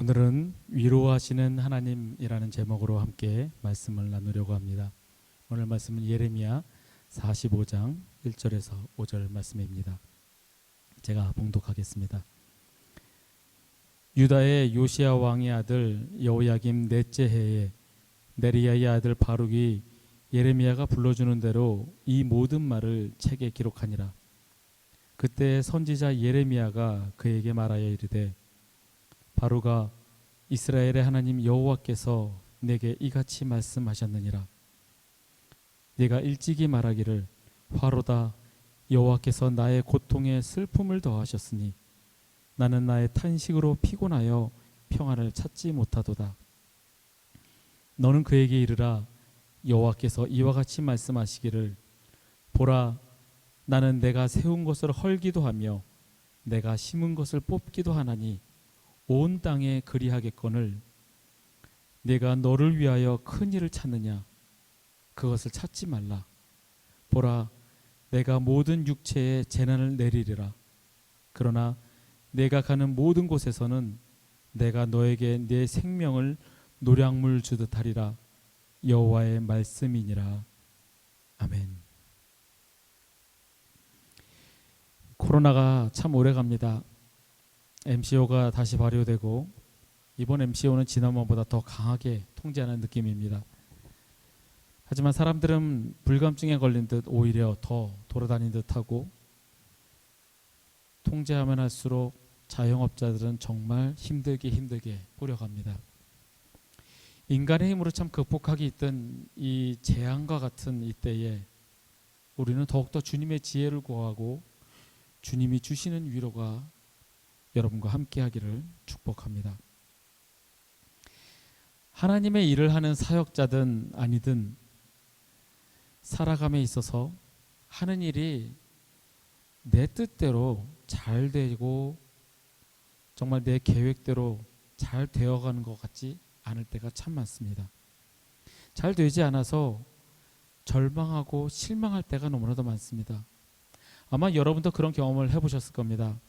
오늘은 위로하시는 하나님이라는 제목으로 함께 말씀을 나누려고 합니다. 오늘 말씀은 예레미야 45장 1절에서 5절 말씀입니다. 제가 봉독하겠습니다. 유다의 요시야 왕의 아들 여호야김 넷째 해에 네리야의 아들 바룩이 예레미야가 불러주는 대로 이 모든 말을 책에 기록하니라. 그때 선지자 예레미야가 그에게 말하여 이르되, 바룩아, 이스라엘의 하나님 여호와께서 내게 이같이 말씀하셨느니라. 네가 일찍이 말하기를, 화로다, 여호와께서 나의 고통에 슬픔을 더하셨으니 나는 나의 탄식으로 피곤하여 평안을 찾지 못하도다. 너는 그에게 이르라, 여호와께서 이와 같이 말씀하시기를, 보라, 나는 내가 세운 것을 헐기도 하며 내가 심은 것을 뽑기도 하나니 온 땅에 그리하겠거늘 내가 너를 위하여 큰 일을 찾느냐? 그것을 찾지 말라. 보라, 내가 모든 육체에 재난을 내리리라. 그러나 내가 가는 모든 곳에서는 내가 너에게 내 생명을 노량물 주듯 하리라. 여호와의 말씀이니라. 아멘. 코로나가 참 오래 갑니다. MCO가 다시 발효되고 이번 MCO는 지난번보다 더 강하게 통제하는 느낌입니다. 하지만 사람들은 불감증에 걸린 듯 오히려 더 돌아다닌 듯하고, 통제하면 할수록 자영업자들은 정말 힘들게 뿌려갑니다. 인간의 힘으로 참 극복하기 있던 이 재앙과 같은 이때에 우리는 더욱더 주님의 지혜를 구하고 주님이 주시는 위로가 여러분과 함께 하기를 축복합니다. 하나님의 일을 하는 사역자든 아니든 살아감에 있어서 하는 일이 내 뜻대로 잘 되고 정말 내 계획대로 잘 되어가는 것 같지 않을 때가 참 많습니다. 잘 되지 않아서 절망하고 실망할 때가 너무나도 많습니다. 아마 여러분도 그런 경험을 해보셨을 겁니다.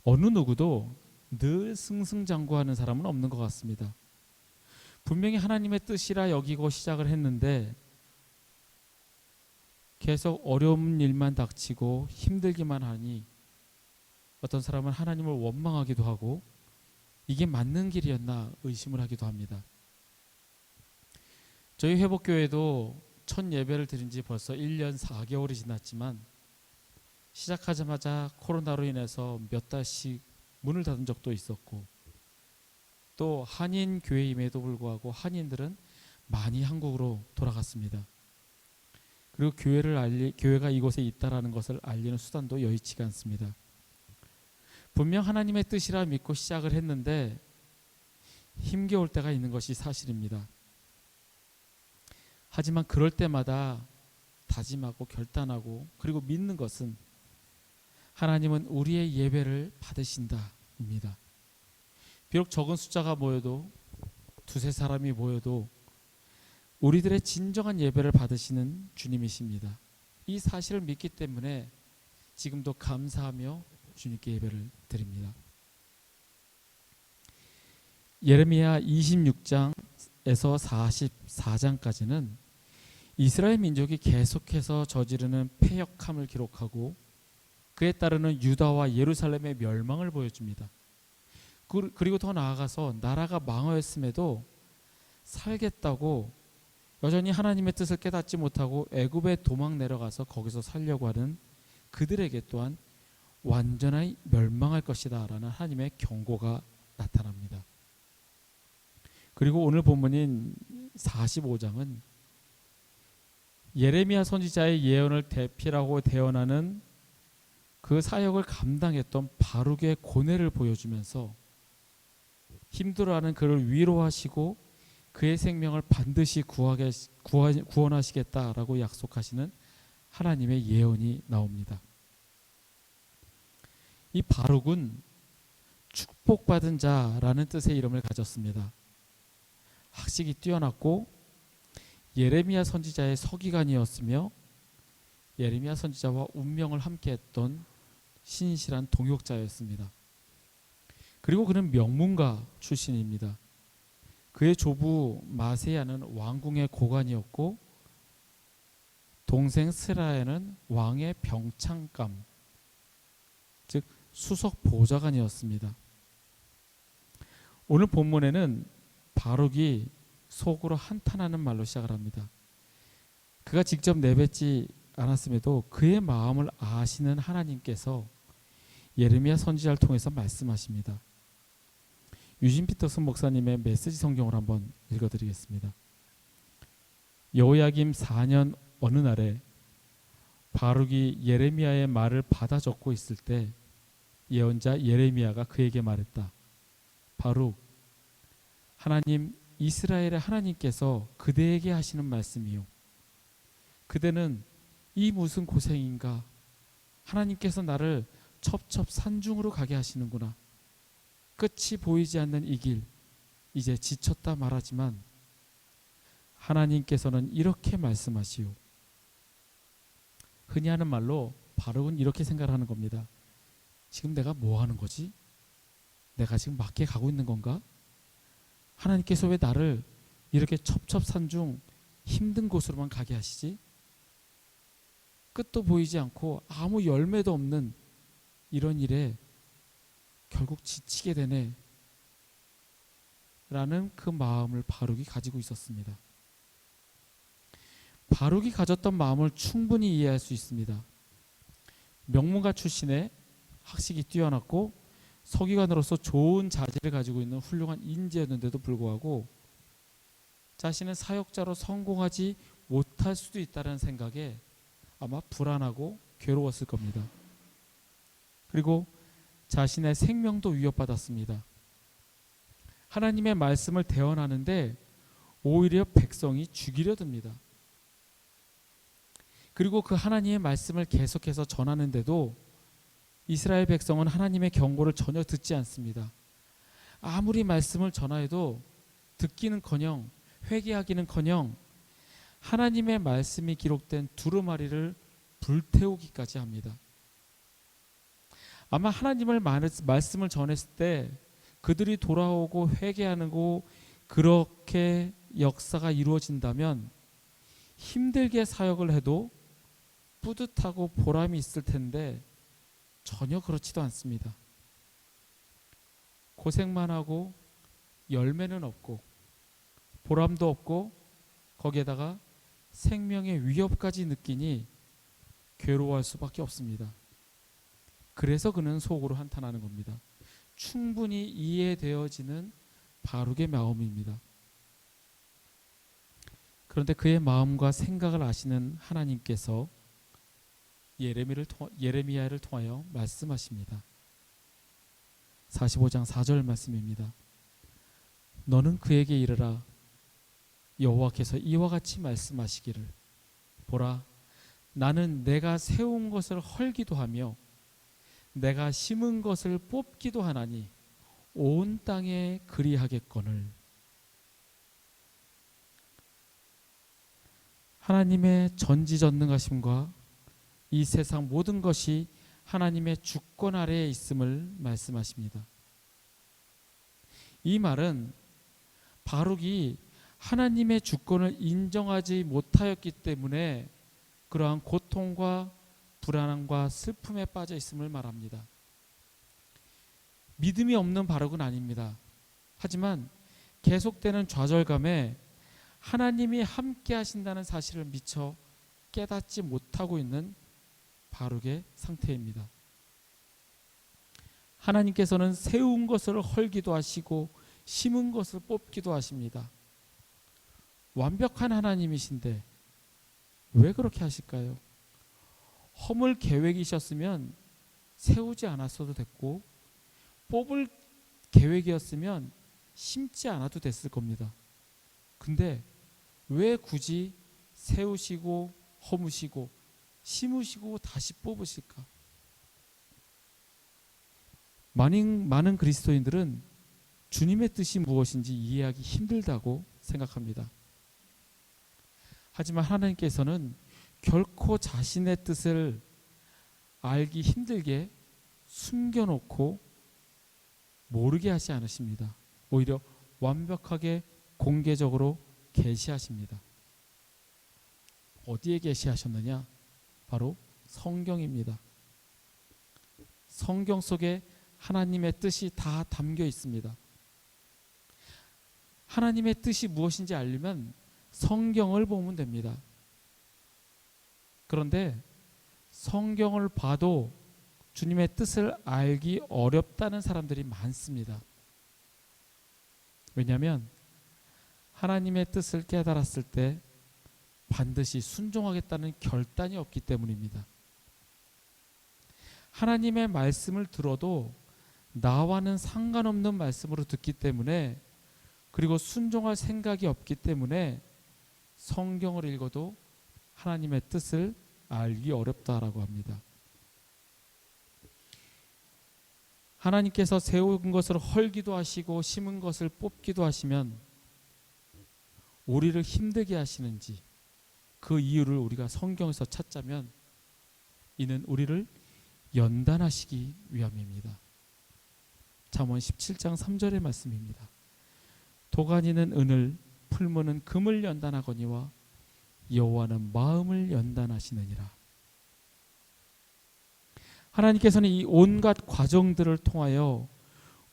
어느 누구도 늘 승승장구하는 사람은 없는 것 같습니다. 분명히 하나님의 뜻이라 여기고 시작을 했는데 계속 어려운 일만 닥치고 힘들기만 하니 어떤 사람은 하나님을 원망하기도 하고 이게 맞는 길이었나 의심을 하기도 합니다. 저희 회복교회도 첫 예배를 드린 지 벌써 1년 4개월이 지났지만 시작하자마자 코로나로 인해서 몇 달씩 문을 닫은 적도 있었고, 또 한인 교회임에도 불구하고 한인들은 많이 한국으로 돌아갔습니다. 그리고 교회가 이곳에 있다라는 것을 알리는 수단도 여의치가 않습니다. 분명 하나님의 뜻이라 믿고 시작을 했는데 힘겨울 때가 있는 것이 사실입니다. 하지만 그럴 때마다 다짐하고 결단하고 그리고 믿는 것은 하나님은 우리의 예배를 받으신다입니다. 비록 적은 숫자가 모여도 두세 사람이 모여도 우리들의 진정한 예배를 받으시는 주님이십니다. 이 사실을 믿기 때문에 지금도 감사하며 주님께 예배를 드립니다. 예레미야 26장에서 44장까지는 이스라엘 민족이 계속해서 저지르는 패역함을 기록하고 그에 따르는 유다와 예루살렘의 멸망을 보여줍니다. 그리고 더 나아가서 나라가 망하였음에도 살겠다고 여전히 하나님의 뜻을 깨닫지 못하고 애굽에 도망 내려가서 거기서 살려고 하는 그들에게 또한 완전히 멸망할 것이다 라는 하나님의 경고가 나타납니다. 그리고 오늘 본문인 45장은 예레미야 선지자의 예언을 대필하고 대언하는 그 사역을 감당했던 바룩의 고뇌를 보여주면서 힘들어하는 그를 위로하시고 그의 생명을 반드시 구원하시겠다라고 약속하시는 하나님의 예언이 나옵니다. 이 바룩은 축복받은 자라는 뜻의 이름을 가졌습니다. 학식이 뛰어났고 예레미야 선지자의 서기관이었으며 예레미야 선지자와 운명을 함께했던 신실한 동역자였습니다. 그리고 그는 명문가 출신입니다. 그의 조부 마세야는 왕궁의 고관이었고 동생 스라야는 왕의 병창감, 즉 수석 보좌관이었습니다. 오늘 본문에는 바룩이 속으로 한탄하는 말로 시작을 합니다. 그가 직접 내뱉지 않았음에도 그의 마음을 아시는 하나님께서 예레미야 선지자를 통해서 말씀하십니다. 유진 피터슨 목사님의 메시지 성경을 한번 읽어드리겠습니다. 여호야김 4년 어느 날에 바룩이 예레미야의 말을 받아 적고 있을 때 예언자 예레미야가 그에게 말했다. 바룩, 하나님 이스라엘의 하나님께서 그대에게 하시는 말씀이요. 그대는 이 무슨 고생인가? 하나님께서 나를 첩첩산중으로 가게 하시는구나. 끝이 보이지 않는 이 길, 이제 지쳤다 말하지만 하나님께서는 이렇게 말씀하시오. 흔히 하는 말로 바룩은 이렇게 생각하는 겁니다. 지금 내가 뭐 하는 거지? 내가 지금 맞게 가고 있는 건가? 하나님께서 왜 나를 이렇게 첩첩산중 힘든 곳으로만 가게 하시지? 끝도 보이지 않고 아무 열매도 없는 이런 일에 결국 지치게 되네 라는 그 마음을 바룩이 가지고 있었습니다. 바룩이 가졌던 마음을 충분히 이해할 수 있습니다. 명문가 출신의 학식이 뛰어났고 서기관으로서 좋은 자질을 가지고 있는 훌륭한 인재였는데도 불구하고 자신은 사역자로 성공하지 못할 수도 있다는 생각에 아마 불안하고 괴로웠을 겁니다. 그리고 자신의 생명도 위협받았습니다. 하나님의 말씀을 대언하는데 오히려 백성이 죽이려 듭니다. 그리고 그 하나님의 말씀을 계속해서 전하는데도 이스라엘 백성은 하나님의 경고를 전혀 듣지 않습니다. 아무리 말씀을 전하여도 듣기는커녕 회개하기는커녕 하나님의 말씀이 기록된 두루마리를 불태우기까지 합니다. 아마 하나님의 말씀을 전했을 때 그들이 돌아오고 회개하고 그렇게 역사가 이루어진다면 힘들게 사역을 해도 뿌듯하고 보람이 있을 텐데 전혀 그렇지도 않습니다. 고생만 하고 열매는 없고 보람도 없고 거기에다가 생명의 위협까지 느끼니 괴로워할 수밖에 없습니다. 그래서 그는 속으로 한탄하는 겁니다. 충분히 이해되어지는 바룩의 마음입니다. 그런데 그의 마음과 생각을 아시는 하나님께서 예레미야를 통하여 말씀하십니다. 45장 4절 말씀입니다. 너는 그에게 이르라. 여호와께서 이와 같이 말씀하시기를 보라, 나는 내가 세운 것을 헐기도 하며 내가 심은 것을 뽑기도 하나니 온 땅에 그리하겠거늘. 하나님의 전지전능하심과 이 세상 모든 것이 하나님의 주권 아래에 있음을 말씀하십니다. 이 말은 바룩이 하나님의 주권을 인정하지 못하였기 때문에 그러한 고통과 불안함과 슬픔에 빠져 있음을 말합니다. 믿음이 없는 바룩은 아닙니다. 하지만 계속되는 좌절감에 하나님이 함께 하신다는 사실을 미처 깨닫지 못하고 있는 바룩의 상태입니다. 하나님께서는 세운 것을 헐기도 하시고 심은 것을 뽑기도 하십니다. 완벽한 하나님이신데 왜 그렇게 하실까요? 허물 계획이셨으면 세우지 않았어도 됐고 뽑을 계획이었으면 심지 않아도 됐을 겁니다. 근데 왜 굳이 세우시고 허무시고 심으시고 다시 뽑으실까? 많은 그리스도인들은 주님의 뜻이 무엇인지 이해하기 힘들다고 생각합니다. 하지만 하나님께서는 결코 자신의 뜻을 알기 힘들게 숨겨놓고 모르게 하지 않으십니다. 오히려 완벽하게 공개적으로 계시하십니다. 어디에 계시하셨느냐? 바로 성경입니다. 성경 속에 하나님의 뜻이 다 담겨 있습니다. 하나님의 뜻이 무엇인지 알려면 성경을 보면 됩니다. 그런데 성경을 봐도 주님의 뜻을 알기 어렵다는 사람들이 많습니다. 왜냐하면 하나님의 뜻을 깨달았을 때 반드시 순종하겠다는 결단이 없기 때문입니다. 하나님의 말씀을 들어도 나와는 상관없는 말씀으로 듣기 때문에, 그리고 순종할 생각이 없기 때문에 성경을 읽어도 하나님의 뜻을 알기 어렵다라고 합니다. 하나님께서 세운 것을 헐기도 하시고 심은 것을 뽑기도 하시면 우리를 힘들게 하시는지, 그 이유를 우리가 성경에서 찾자면 이는 우리를 연단하시기 위함입니다. 잠언 17장 3절의 말씀입니다. 도가니는 은을, 풀무는 금을 연단하거니와 여호와는 마음을 연단하시느니라. 하나님께서는 이 온갖 과정들을 통하여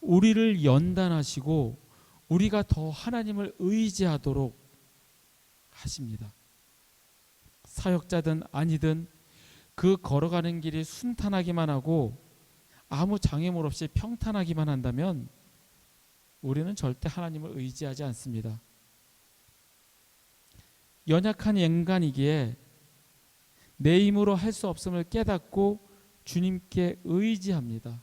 우리를 연단하시고 우리가 더 하나님을 의지하도록 하십니다. 사역자든 아니든 그 걸어가는 길이 순탄하기만 하고 아무 장애물 없이 평탄하기만 한다면 우리는 절대 하나님을 의지하지 않습니다. 연약한 인간이기에 내 힘으로 할 수 없음을 깨닫고 주님께 의지합니다.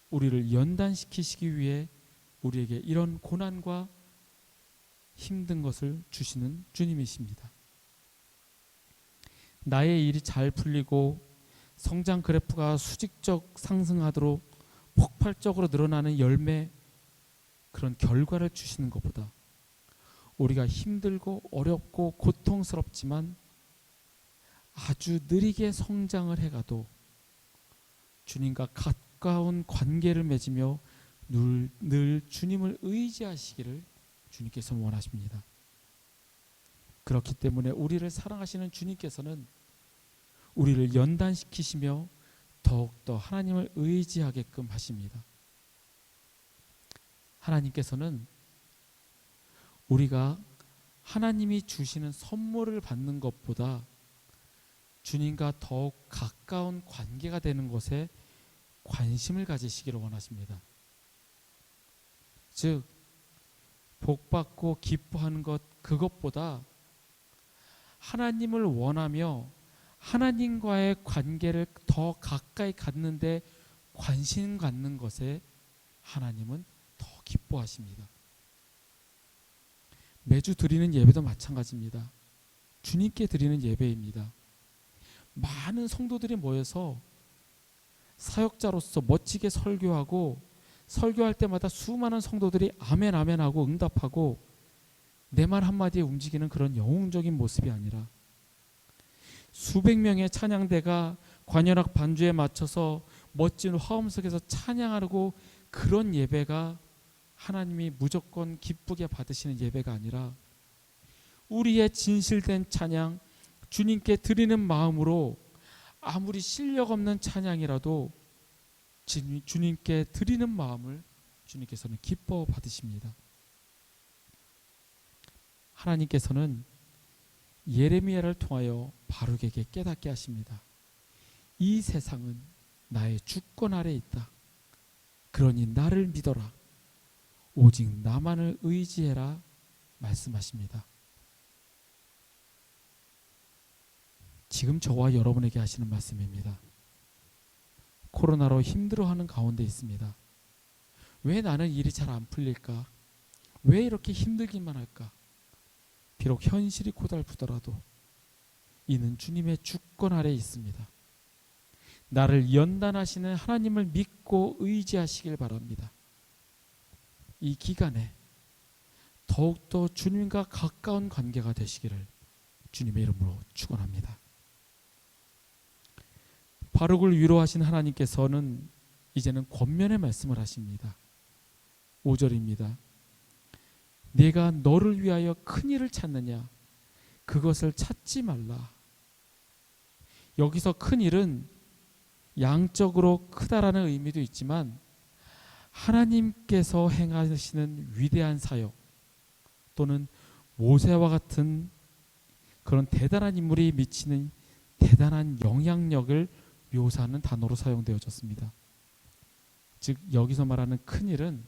우리를 연단시키시기 위해 우리에게 이런 고난과 힘든 것을 주시는 주님이십니다. 나의 일이 잘 풀리고 성장 그래프가 수직적 상승하도록 폭발적으로 늘어나는 열매, 그런 결과를 주시는 것보다 우리가 힘들고 어렵고 고통스럽지만 아주 느리게 성장을 해가도 주님과 가까운 관계를 맺으며 늘 주님을 의지하시기를 주님께서는 원하십니다. 그렇기 때문에 우리를 사랑하시는 주님께서는 우리를 연단시키시며 더욱더 하나님을 의지하게끔 하십니다. 하나님께서는 우리가 하나님이 주시는 선물을 받는 것보다 주님과 더욱 가까운 관계가 되는 것에 관심을 가지시기를 원하십니다. 즉, 복받고 기뻐하는 것, 그것보다 하나님을 원하며 하나님과의 관계를 더 가까이 갖는데 관심 갖는 것에 하나님은 더 기뻐하십니다. 매주 드리는 예배도 마찬가지입니다. 주님께 드리는 예배입니다. 많은 성도들이 모여서 사역자로서 멋지게 설교하고, 설교할 때마다 수많은 성도들이 아멘 아멘 하고 응답하고 내 말 한마디에 움직이는 그런 영웅적인 모습이 아니라 수백 명의 찬양대가 관현악 반주에 맞춰서 멋진 화음 속에서 찬양하고, 그런 예배가 하나님이 무조건 기쁘게 받으시는 예배가 아니라 우리의 진실된 찬양, 주님께 드리는 마음으로 아무리 실력 없는 찬양이라도 주님께 드리는 마음을 주님께서는 기뻐 받으십니다. 하나님께서는 예레미야를 통하여 바룩에게 깨닫게 하십니다. 이 세상은 나의 주권 아래에 있다. 그러니 나를 믿어라. 오직 나만을 의지해라 말씀하십니다. 지금 저와 여러분에게 하시는 말씀입니다. 코로나로 힘들어하는 가운데 있습니다. 왜 나는 일이 잘 안 풀릴까? 왜 이렇게 힘들기만 할까? 비록 현실이 고달프더라도 이는 주님의 주권 아래에 있습니다. 나를 연단하시는 하나님을 믿고 의지하시길 바랍니다. 이 기간에 더욱더 주님과 가까운 관계가 되시기를 주님의 이름으로 축원합니다. 바룩을 위로하신 하나님께서는 이제는 권면의 말씀을 하십니다. 5절입니다. 네가 너를 위하여 큰 일을 찾느냐? 그것을 찾지 말라. 여기서 큰 일은 양적으로 크다라는 의미도 있지만 하나님께서 행하시는 위대한 사역 또는 모세와 같은 그런 대단한 인물이 미치는 대단한 영향력을 묘사하는 단어로 사용되어졌습니다. 즉 여기서 말하는 큰 일은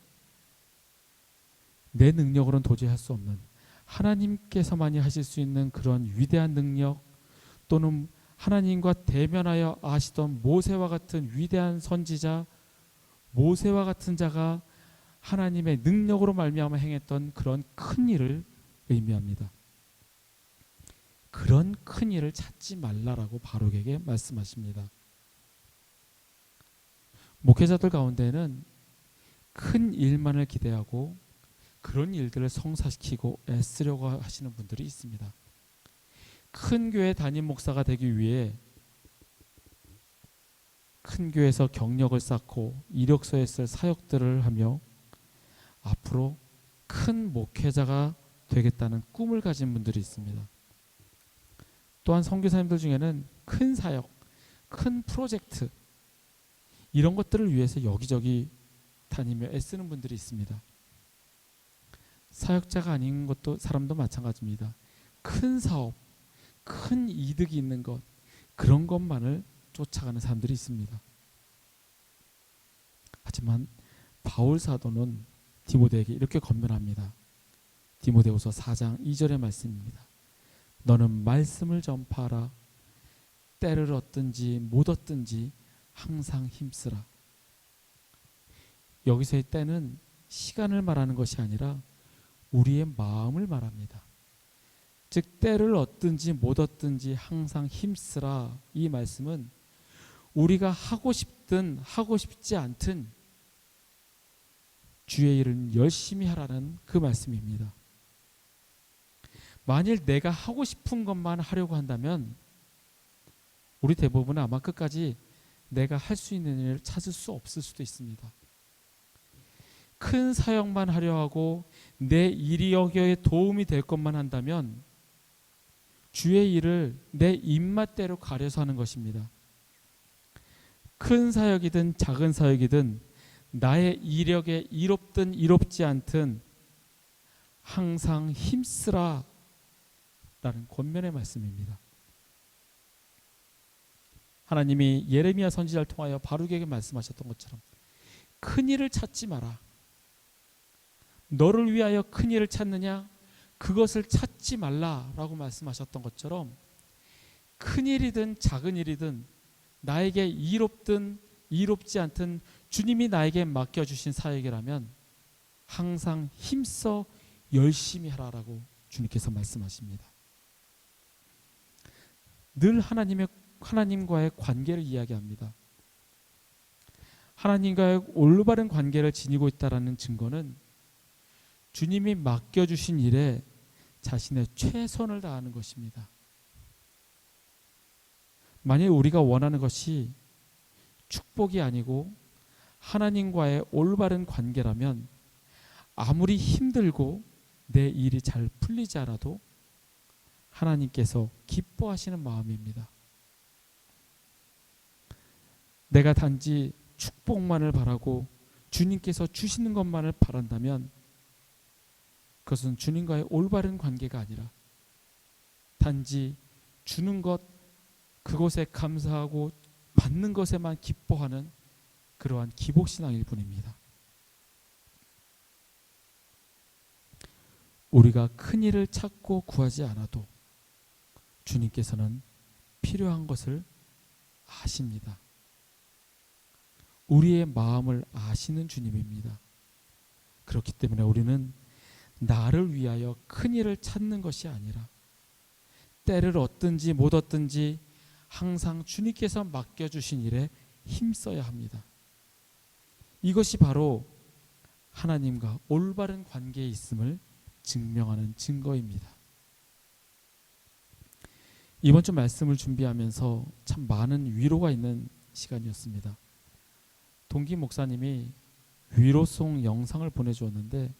내 능력으로는 도저히 할 수 없는 하나님께서만이 하실 수 있는 그런 위대한 능력 또는 하나님과 대면하여 아시던 모세와 같은 위대한 선지자 모세와 같은 자가 하나님의 능력으로 말미암아 행했던 그런 큰 일을 의미합니다. 그런 큰 일을 찾지 말라라고 바룩에게 말씀하십니다. 목회자들 가운데는 큰 일만을 기대하고 그런 일들을 성사시키고 애쓰려고 하시는 분들이 있습니다. 큰 교회 담임 목사가 되기 위해 큰 교회에서 경력을 쌓고 이력서에 쓸 사역들을 하며 앞으로 큰 목회자가 되겠다는 꿈을 가진 분들이 있습니다. 또한 선교사님들 중에는 큰 사역, 큰 프로젝트 이런 것들을 위해서 여기저기 다니며 애쓰는 분들이 있습니다. 사역자가 아닌 것도 사람도 마찬가지입니다. 큰 사업, 큰 이득이 있는 것 그런 것만을 쫓아가는 사람들이 있습니다. 하지만 바울 사도는 디모데에게 이렇게 권면합니다. 디모데후서 4장 2절의 말씀입니다. 너는 말씀을 전파하라. 때를 얻든지 못 얻든지 항상 힘쓰라. 여기서의 때는 시간을 말하는 것이 아니라 우리의 마음을 말합니다. 즉 때를 얻든지 못 얻든지 항상 힘쓰라. 이 말씀은 우리가 하고 싶든 하고 싶지 않든 주의 일은 열심히 하라는 그 말씀입니다. 만일 내가 하고 싶은 것만 하려고 한다면 우리 대부분은 아마 끝까지 내가 할 수 있는 일을 찾을 수 없을 수도 있습니다. 큰 사역만 하려 하고 내 이력에 도움이 될 것만 한다면 주의 일을 내 입맛대로 가려서 하는 것입니다. 큰 사역이든 작은 사역이든 나의 이력에 이롭든 이롭지 않든 항상 힘쓰라 라는 권면의 말씀입니다. 하나님이 예레미야 선지자를 통하여 바룩에게 말씀하셨던 것처럼 큰 일을 찾지 마라. 너를 위하여 큰 일을 찾느냐? 그것을 찾지 말라라고 말씀하셨던 것처럼 큰 일이든 작은 일이든 나에게 이롭든 이롭지 않든 주님이 나에게 맡겨주신 사역이라면 항상 힘써 열심히 하라라고 주님께서 말씀하십니다. 늘 하나님과의 관계를 이야기합니다. 하나님과의 올바른 관계를 지니고 있다라는 증거는 주님이 맡겨주신 일에 자신의 최선을 다하는 것입니다. 만일 우리가 원하는 것이 축복이 아니고 하나님과의 올바른 관계라면 아무리 힘들고 내 일이 잘 풀리지 않아도 하나님께서 기뻐하시는 마음입니다. 내가 단지 축복만을 바라고 주님께서 주시는 것만을 바란다면 그것은 주님과의 올바른 관계가 아니라 단지 주는 것 그것에 감사하고 받는 것에만 기뻐하는 그러한 기복신앙일 뿐입니다. 우리가 큰 일을 찾고 구하지 않아도 주님께서는 필요한 것을 아십니다. 우리의 마음을 아시는 주님입니다. 그렇기 때문에 우리는 나를 위하여 큰 일을 찾는 것이 아니라 때를 얻든지 못 얻든지 항상 주님께서 맡겨주신 일에 힘써야 합니다. 이것이 바로 하나님과 올바른 관계에 있음을 증명하는 증거입니다. 이번 주 말씀을 준비하면서 참 많은 위로가 있는 시간이었습니다. 동기 목사님이 위로송 영상을 보내주었는데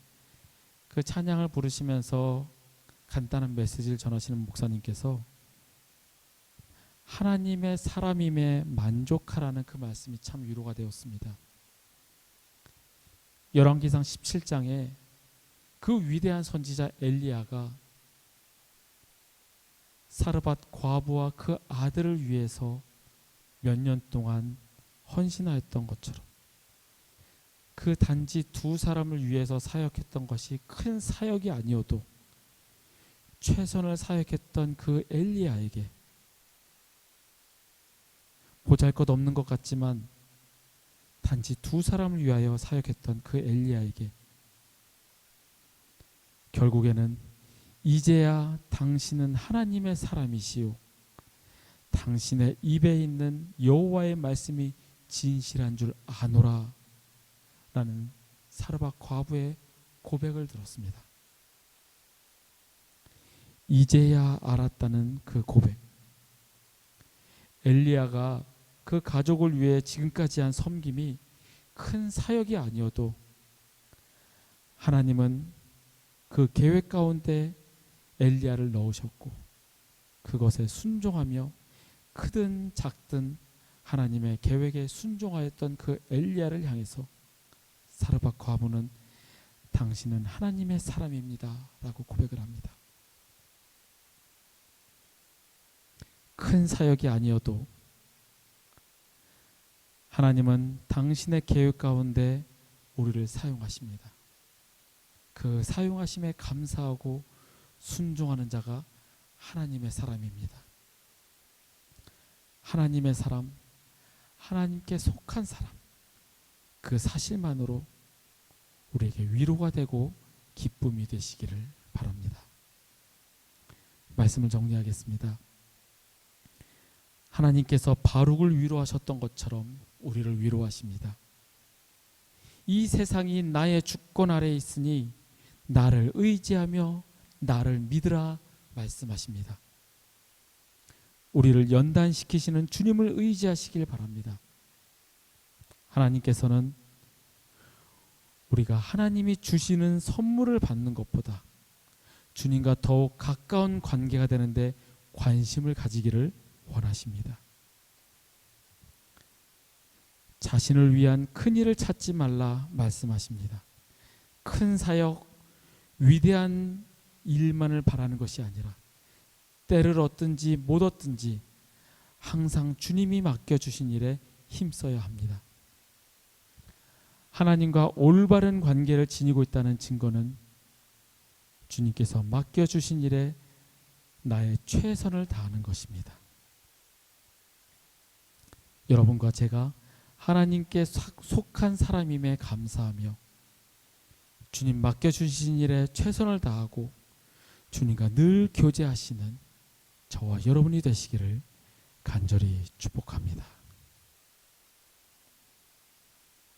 그 찬양을 부르시면서 간단한 메시지를 전하시는 목사님께서 하나님의 사람임에 만족하라는 그 말씀이 참 위로가 되었습니다. 열왕기상 17장에 그 위대한 선지자 엘리야가 사르밧 과부와 그 아들을 위해서 몇 년 동안 헌신하였던 것처럼 그 단지 두 사람을 위해서 사역했던 것이 큰 사역이 아니어도 최선을 사역했던 그 엘리야에게 보잘것없는 것 같지만 단지 두 사람을 위하여 사역했던 그 엘리야에게 결국에는 이제야 당신은 하나님의 사람이시오, 당신의 입에 있는 여호와의 말씀이 진실한 줄 아노라 라는 사르밧 과부의 고백을 들었습니다. 이제야 알았다는 그 고백. 엘리야가 그 가족을 위해 지금까지 한 섬김이 큰 사역이 아니어도 하나님은 그 계획 가운데 엘리야를 넣으셨고 그것에 순종하며 크든 작든 하나님의 계획에 순종하였던 그 엘리야를 향해서 사르밧 과부는 당신은 하나님의 사람입니다 라고 고백을 합니다. 큰 사역이 아니어도 하나님은 당신의 계획 가운데 우리를 사용하십니다. 그 사용하심에 감사하고 순종하는 자가 하나님의 사람입니다. 하나님의 사람, 하나님께 속한 사람, 그 사실만으로 우리에게 위로가 되고 기쁨이 되시기를 바랍니다. 말씀을 정리하겠습니다. 하나님께서 바룩을 위로하셨던 것처럼 우리를 위로하십니다. 이 세상이 나의 주권 아래에 있으니 나를 의지하며 나를 믿으라 말씀하십니다. 우리를 연단시키시는 주님을 의지하시길 바랍니다. 하나님께서는 우리가 하나님이 주시는 선물을 받는 것보다 주님과 더욱 가까운 관계가 되는데 관심을 가지기를 원하십니다. 자신을 위한 큰 일을 찾지 말라 말씀하십니다. 큰 사역, 위대한 일만을 바라는 것이 아니라 때를 얻든지 못 얻든지 항상 주님이 맡겨주신 일에 힘써야 합니다. 하나님과 올바른 관계를 지니고 있다는 증거는 주님께서 맡겨주신 일에 나의 최선을 다하는 것입니다. 여러분과 제가 하나님께 속한 사람임에 감사하며 주님 맡겨주신 일에 최선을 다하고 주님과 늘 교제하시는 저와 여러분이 되시기를 간절히 축복합니다.